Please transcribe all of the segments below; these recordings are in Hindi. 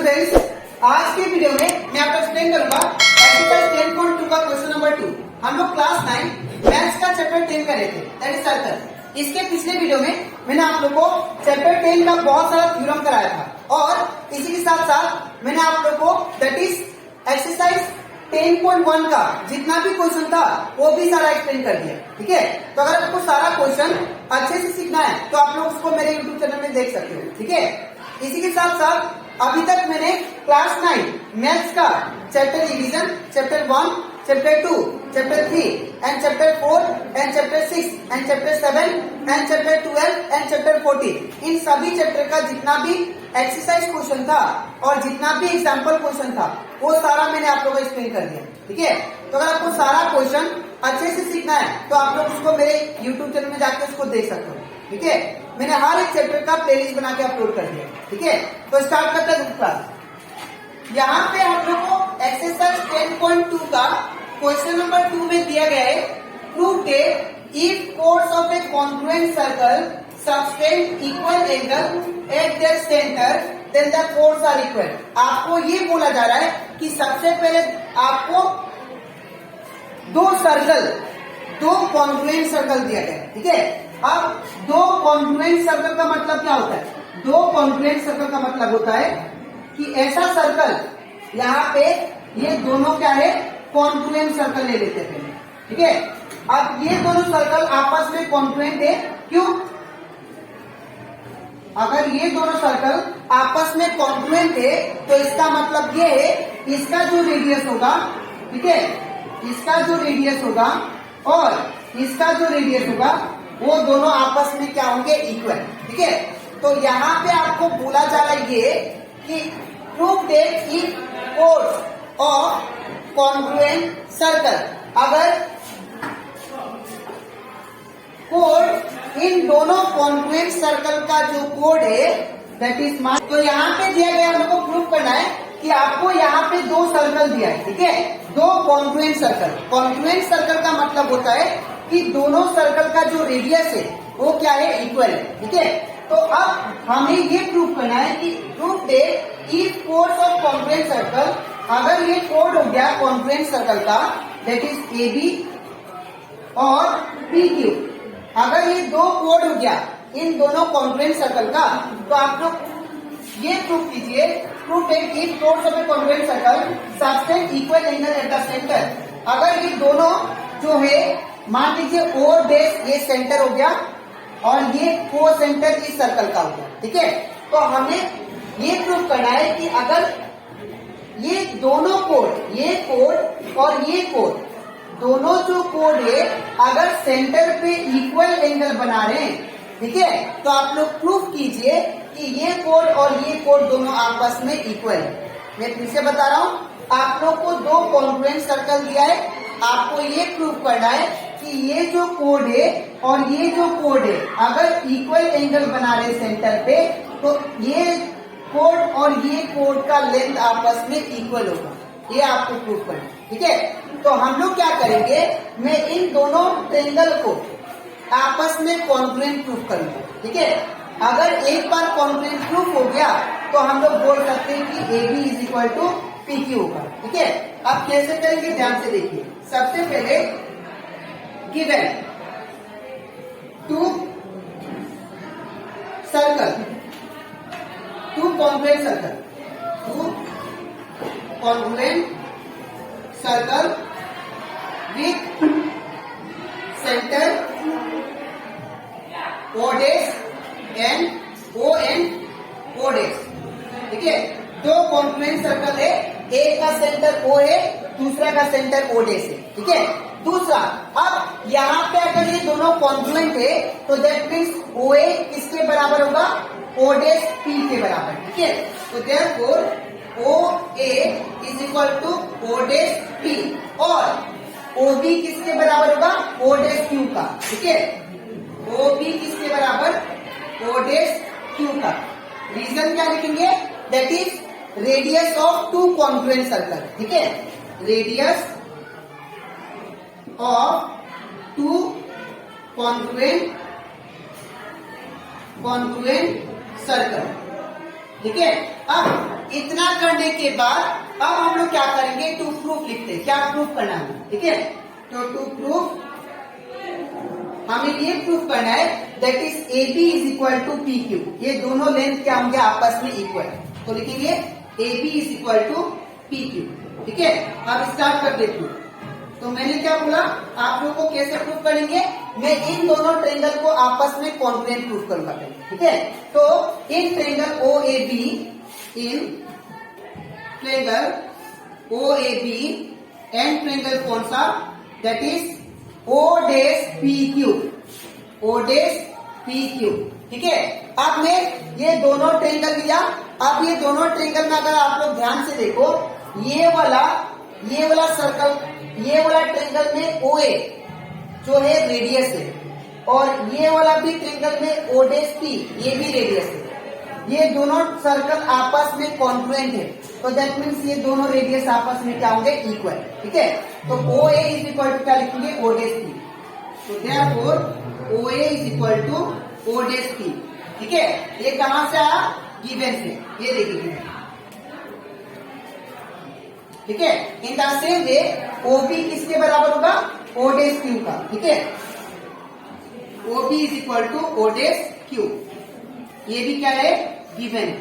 स्टूडेंट्स, आज के वीडियो में मैं आपको एक्सप्लेन करूंगा एक्सरसाइज 10.2 का क्वेश्चन नंबर 2। हम लोग क्लास 9 मैथ्स का चैप्टर 10 कर रहे थे, दैट इज सर्कल। इसके पिछले वीडियो में मैंने आप लोगों को चैप्टर 10 का बहुत सारा थ्योरम कराया था और इसी के साथ साथ मैंने आप लोगों को दैट इज एक्सरसाइज 10.1 का जितना भी क्वेश्चन था वो भी सारा एक्सप्लेन कर दिया। ठीक है, तो अगर आपको सारा क्वेश्चन अच्छे से सीखना है तो आप लोग उसको मेरे यूट्यूब चैनल में देख सकते हो। ठीक है, इसी के साथ साथ अभी तक मैंने क्लास 9 मैथ्स का chapter division, chapter 1, chapter 2, chapter 3 and chapter 4 and chapter 6 and chapter 7 and chapter 12 and chapter 14 इन सभी चैप्टर का जितना भी एक्सरसाइज क्वेश्चन था और जितना भी एग्जाम्पल क्वेश्चन था वो सारा मैंने आप लोगों को एक्सप्लेन कर दिया। ठीक है, तो अगर आपको सारा क्वेश्चन अच्छे से सीखना है तो आप लोग उसको मेरे यूट्यूब चैनल में जाकर उसको देख सकते हो। ठीक है, मैंने हर एक चैप्टर का प्लेलिस्ट बना के अपलोड कर दिया। ठीक है, तो स्टार्ट करते हैं क्लास। यहाँ पे हम लोग को एक्सरसाइज 10.2 का क्वेश्चन नंबर 2 में दिया गया है, prove that if chords of a congruent circle subtend equal angle at their centre then the chords are equal. आपको ये बोला जा रहा है कि सबसे पहले आपको दो कॉन्ग्रुएंट सर्कल दिया गया है। ठीक है, अब दो कॉन्ग्रुएंट सर्कल का मतलब क्या होता है? दो कॉन्ग्रुएंट सर्कल का मतलब होता है कि ऐसा सर्कल यहाँ पे ये दोनों क्या है, कॉन्ग्रुएंट सर्कल ले लेते हैं। ठीक है, अब ये दोनों सर्कल आपस में कॉन्ग्रुएंट है। क्यों? अगर ये दोनों सर्कल आपस में कॉन्ग्रुएंट है तो इसका मतलब ये है इसका जो रेडियस होगा, ठीक है, इसका जो रेडियस होगा और इसका जो रेडियस होगा वो दोनों आपस में क्या होंगे, इक्वल। ठीक है, तो यहाँ पे आपको बोला जा रहा है ये कि prove that if codes of congruent circle, अगर कोड इन दोनों कॉन्ग्रुएंट सर्कल का जो कोड है दैट इज मास। तो यहाँ पे दिया गया हम लोग को प्रूव करना है कि आपको यहाँ पे दो सर्कल दिया है। ठीक है, दो कॉन्ग्रुएंट सर्कल। कॉन्ग्रुएंट सर्कल का मतलब होता है कि दोनों सर्कल का जो रेडियस है वो क्या है, इक्वल है। ठीक है, तो अब हमें ये प्रूव करना है कि prove that if codes of congruent circle, अगर ये कोड हो गया कॉन्ग्रुएंट सर्कल का दैट इज ए बी और पी क्यू, अगर ये दो कोड हो गया इन दोनों कॉन्ग्रुएंट सर्कल का, तो आप लोग ये प्रूव कीजिए, prove that if codes of a congruent circle subtend equal angle at the centre. अगर ये दोनों जो है, मान लीजिए ओ बेस ये सेंटर हो गया और ये को सेंटर इस सर्कल का हो गया। ठीक है, तो हमें ये प्रूव करना है कि अगर ये दोनों कोड, ये कोड और ये कोड, दोनों जो कोड है अगर सेंटर पे इक्वल एंगल बना रहे हैं, ठीक है, तो आप लोग प्रूव कीजिए कि ये कोड और ये कोड दोनों आपस में इक्वल है। मैं फिर से बता रहा हूँ, आप लोग को दो कॉन्ग्रुएंट सर्कल दिया है, आपको ये प्रूव करना है कि ये जो कोड है और ये जो कोड है अगर इक्वल एंगल बना रहे सेंटर पे, तो ये कोड और ये कोड का लेंथ आपस में इक्वल होगा। ये आपको प्रूव करना है। ठीक है, तो हम लोग क्या करेंगे, मैं इन दोनों ट्रायंगल को आपस में कॉन्ग्रुएंट प्रूव करूंगा। ठीक है, अगर एक बार कॉन्ग्रुएंट प्रूव हो गया तो हम लोग बोल सकते हैं कि A B is equal to P Q होगा। ठीक है, आप कैसे करेंगे ध्यान से देखिए। सबसे पहले given two circle, two congruent circle, two congruent circle with centre O dash and O and O dash. ठीक है, दो कॉन्ग्रुएंट सर्कल है, एक का सेंटर ओ है, दूसरा का सेंटर ओ डैश है। ठीक है, दूसरा, अब यहाँ पे अगर ये दोनों कॉन्ग्रुएंट है तो दैट मीन्स ओ ए किसके बराबर होगा, ओ डैश पी के बराबर। ठीक है, तो therefore O A is equal to O dash P और ओ बी किसके बराबर होगा, ओ डैश क्यू का। ठीक है, ओ बी किसके बराबर, ओ डैश क्यू का। रीजन क्या लिखेंगे, that is radius of to congruent circle. ठीक है, radius of to congruent circle. ठीक है, अब इतना करने के बाद अब हम लोग क्या करेंगे, टू प्रूफ लिखते हैं। क्या प्रूफ करना है, ठीक है। तो टू प्रूफ हमें ये प्रूफ करना है that is A B is equal to P Q. ये दोनों लेंथ क्या होंगे, आपस में इक्वल। तो लिखेंगे A B is equal to P Q, ठीक है। अब स्टार्ट कर देते हैं। तो मैंने क्या बोला, आप लोगों को कैसे प्रूफ करेंगे, मैं इन दोनों ट्रायंगल को आपस में कॉन्ग्रुएंट प्रूफ करूंगा, ठीक है। तो in triangle O A B, in triangle O A B and triangle कौन सा, that is O dash P Q, O dash P Q, ठीक है। अब मैं ये दोनों ट्रायंगल लिया। अब ये दोनों ट्रायंगल में अगर आप लोग ध्यान से देखो, ये वाला सर्कल, ये वाला ट्रायंगल में ओ ए जो है रेडियस है, और ये वाला भी ट्रायंगल में ओ डैश पी, ये भी रेडियस है। ये दोनों सर्कल आपस में कॉन्ग्रुएंट है, तो दैट मीन्स ये दोनों रेडियस आपस में क्या होंगे, इक्वल, ठीक है। तो O A is equal to क्या लिखेंगे, ओ डैश पी। तो therefore O A is equal to O dash P, ठीक है। ये कहां से आया, गिवन से, ये देखिए, ठीक है। In the same way O B किसके बराबर होगा, ओ डैश क्यू का, ठीक है। O B is equal to O dash Q, ये भी क्या है, गिवन,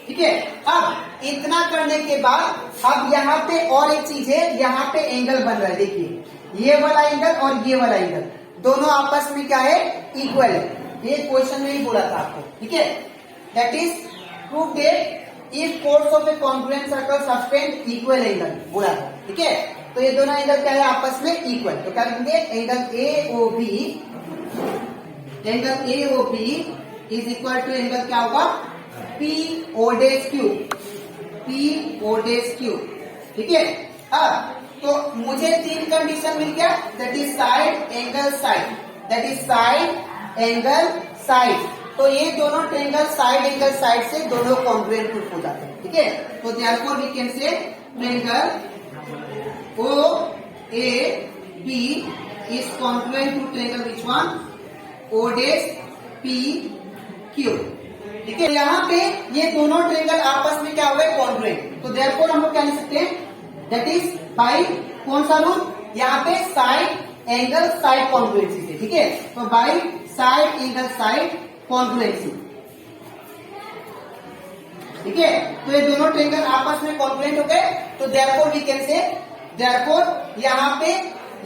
ठीक है। अब इतना करने के बाद अब यहाँ पे और एक चीज है, यहाँ पे एंगल बन रहा है, देखिए ये वाला एंगल और ये वाला एंगल दोनों आपस में क्या है, इक्वल है। ये क्वेश्चन में ही बोला था आपको, ठीक है। That is prove that if chords of a congruent circle sustain equal angle बोला था, ठीक है। तो ये दोनों एंगल क्या है, आपस में इक्वल। तो क्या लिखेंगे, angle A O B, angle A O B is equal to angle क्या होगा, P O dash Q, P O dash Q, ठीक है। अब तो मुझे तीन कंडीशन मिल गया, that is side angle side, that is side angle side. तो ये दोनों ट्रायंगल साइड एंगल साइड से दोनों कॉन्ग्रुएंट प्रूफ हो जाते हैं, ठीक है। तो therefore we can say triangle O A B is congruent to triangle which one, O dash P Q, ठीक है। यहाँ पे ये दोनों ट्रायंगल आपस में क्या हो गए, कॉन्ग्रुएंट। तो देयरफॉर हम लोग क्या लिख सकते हैं, दैट इज बाय कौन सा रूल, यहाँ पे साइड एंगल साइड कॉन्ग्रुएंसी से, ठीक है। तो by side angle side congruency, ठीक है। तो ये दोनों ट्रायंगल आपस में कॉन्ग्रुएंट हो गए। तो therefore we can say, therefore यहाँ पे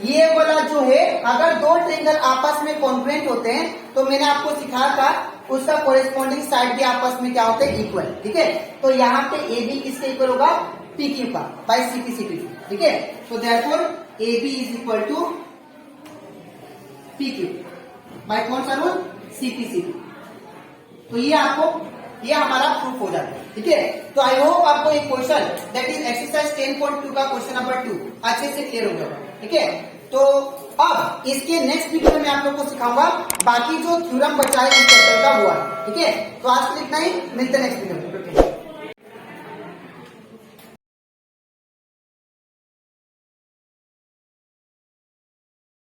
ये वाला जो है, अगर दो ट्रायंगल आपस में कॉन्ग्रुएंट होते हैं तो मैंने आपको सिखाया था उसका कोरेस्पॉन्डिंग साइड भी आपस में क्या होते हैं, इक्वल, ठीक है। तो यहाँ पे ए बी किसके इक्वल होगा, पी क्यू का, by C P C P, ठीक है। तो therefore A B is equal to P Q by कौन सा rule, C P C P. तो ये आपको, ये हमारा प्रूफ हो जाता है, ठीक है। तो आई होप आपको एक क्वेश्चन दैट इज एक्सरसाइज 10.2 का क्वेश्चन नंबर 2 अच्छे से क्लियर हो गया, ठीक है। तो अब इसके नेक्स्ट वीडियो में आप लोग को सिखाऊंगा बाकी जो थ्योरम बचा है इस चैप्टर का हुआ, ठीक है। तो आज के लिए इतना ही, मिलते हैं नेक्स्ट वीडियो में।